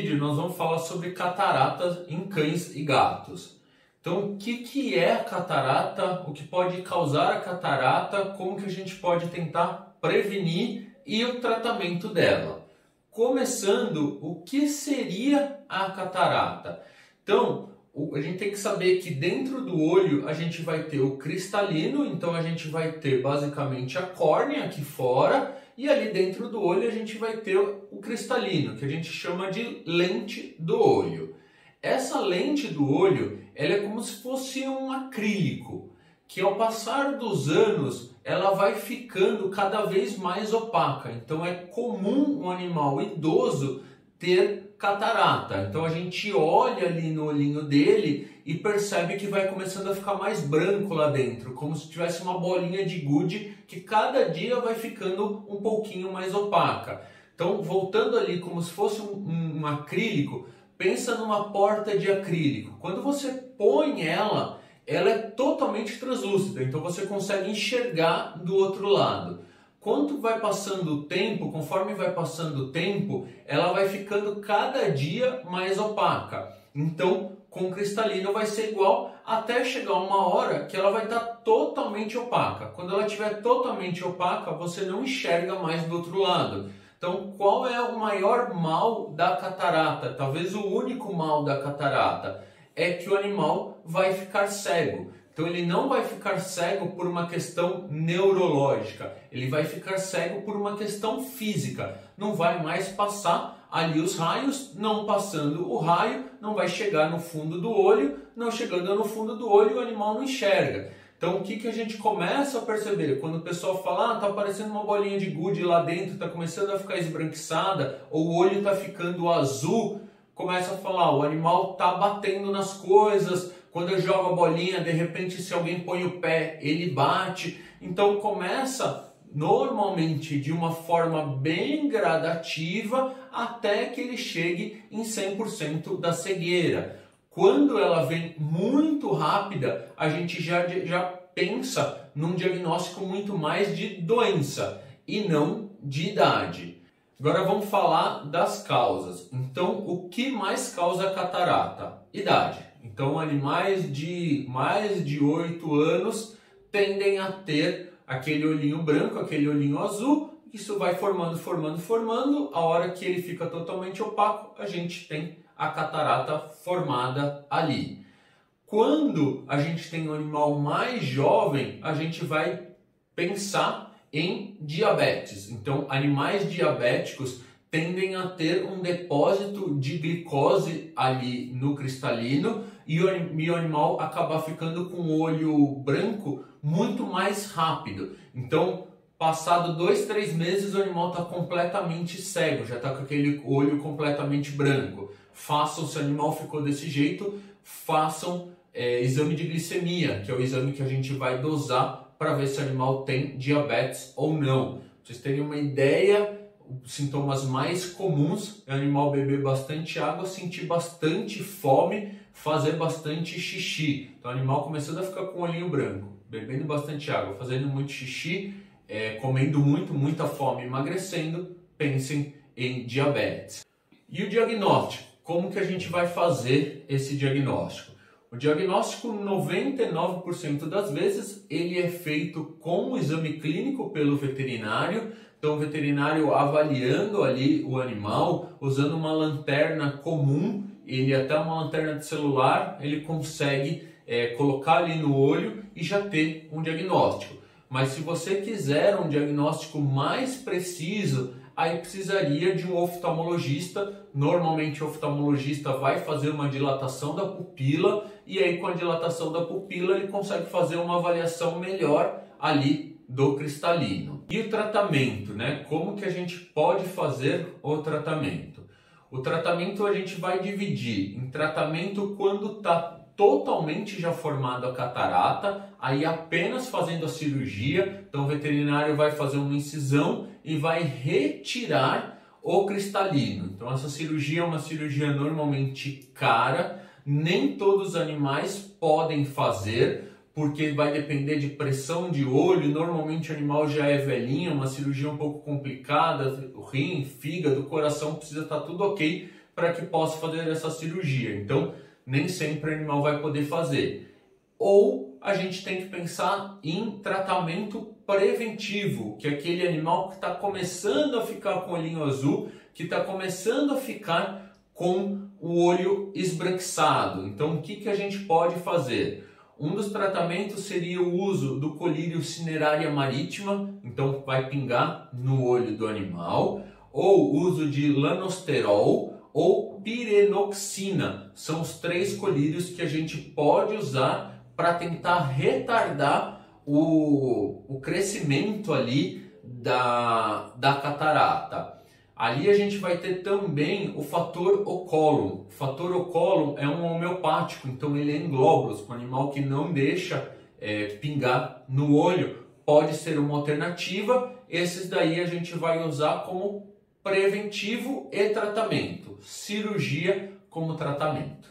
vídeo nós vamos falar sobre cataratas em cães e gatos. Então, o que é a catarata, o que pode causar a catarata, como que a gente pode tentar prevenir e o tratamento dela. Começando, o que seria a catarata? Então, a gente tem que saber que dentro do olho a gente vai ter o cristalino, então a gente vai ter basicamente a córnea aqui fora, e ali dentro do olho a gente vai ter o cristalino, que a gente chama de lente do olho. Essa lente do olho, ela é como se fosse um acrílico, que ao passar dos anos ela vai ficando cada vez mais opaca. Então é comum um animal idoso ter catarata. Então a gente olha ali no olhinho dele e percebe que vai começando a ficar mais branco lá dentro, como se tivesse uma bolinha de gude que cada dia vai ficando um pouquinho mais opaca. Então, voltando ali como se fosse um acrílico, pensa numa porta de acrílico. Quando você põe ela é totalmente translúcida, então você consegue enxergar do outro lado. Quando vai passando o tempo, conforme vai passando o tempo, ela vai ficando cada dia mais opaca. Então, com o cristalino vai ser igual até chegar uma hora que ela vai estar totalmente opaca. Quando ela estiver totalmente opaca, você não enxerga mais do outro lado. Então, qual é o maior mal da catarata? Talvez o único mal da catarata é que o animal vai ficar cego. Então ele não vai ficar cego por uma questão neurológica, ele vai ficar cego por uma questão física. Não vai mais passar ali os raios, não passando o raio, não vai chegar no fundo do olho, não chegando no fundo do olho o animal não enxerga. Então o que a gente começa a perceber? Quando o pessoal fala, tá aparecendo uma bolinha de gude lá dentro, tá começando a ficar esbranquiçada, ou o olho tá ficando azul, começa a falar, o animal tá batendo nas coisas. Quando eu jogo a bolinha, de repente, se alguém põe o pé, ele bate. Então começa normalmente de uma forma bem gradativa até que ele chegue em 100% da cegueira. Quando ela vem muito rápida, a gente já pensa num diagnóstico muito mais de doença e não de idade. Agora vamos falar das causas. Então, o que mais causa a catarata? Idade. Então, animais de mais de 8 anos tendem a ter aquele olhinho branco, aquele olhinho azul. Isso vai formando. A hora que ele fica totalmente opaco, a gente tem a catarata formada ali. Quando a gente tem um animal mais jovem, a gente vai pensar em diabetes. Então, animais diabéticos tendem a ter um depósito de glicose ali no cristalino e o animal acabar ficando com o olho branco muito mais rápido. Então, passado 2, 3 meses, o animal está completamente cego, já está com aquele olho completamente branco. Façam, se o animal ficou desse jeito, façam exame de glicemia, que é o exame que a gente vai dosar para ver se o animal tem diabetes ou não. Pra vocês terem uma ideia, os sintomas mais comuns é o animal beber bastante água, sentir bastante fome, fazer bastante xixi. Então o animal começando a ficar com o olhinho branco, bebendo bastante água, fazendo muito xixi, comendo muita fome, emagrecendo, pensem em diabetes. E o diagnóstico? Como que a gente vai fazer esse diagnóstico? O diagnóstico, 99% das vezes, ele é feito com o exame clínico pelo veterinário. Então, o veterinário avaliando ali o animal, usando uma lanterna comum, ele até uma lanterna de celular, ele consegue colocar ali no olho e já ter um diagnóstico. Mas se você quiser um diagnóstico mais preciso, aí precisaria de um oftalmologista. Normalmente o oftalmologista vai fazer uma dilatação da pupila e aí com a dilatação da pupila ele consegue fazer uma avaliação melhor ali do cristalino. E o tratamento, né? Como que a gente pode fazer o tratamento? O tratamento a gente vai dividir em tratamento quando está totalmente já formado a catarata, aí apenas fazendo a cirurgia. Então o veterinário vai fazer uma incisão e vai retirar o cristalino. Então essa cirurgia é uma cirurgia normalmente cara, nem todos os animais podem fazer, porque vai depender de pressão de olho. Normalmente o animal já é velhinho, uma cirurgia um pouco complicada, o rim, fígado, o coração precisa estar tudo ok para que possa fazer essa cirurgia. Então, nem sempre o animal vai poder fazer. Ou a gente tem que pensar em tratamento preventivo, que é aquele animal que está começando a ficar com o olhinho azul, que está começando a ficar com o olho esbranquiçado. Então, o que a gente pode fazer? Um dos tratamentos seria o uso do colírio cinerária marítima, então vai pingar no olho do animal, ou uso de lanosterol ou pirenoxina. São os 3 colírios que a gente pode usar para tentar retardar o crescimento ali da catarata. Ali a gente vai ter também o fator oculum. O fator oculum é um homeopático, então ele é em glóbulos. O animal que não deixa pingar no olho pode ser uma alternativa. Esses daí a gente vai usar como preventivo e tratamento. Cirurgia como tratamento.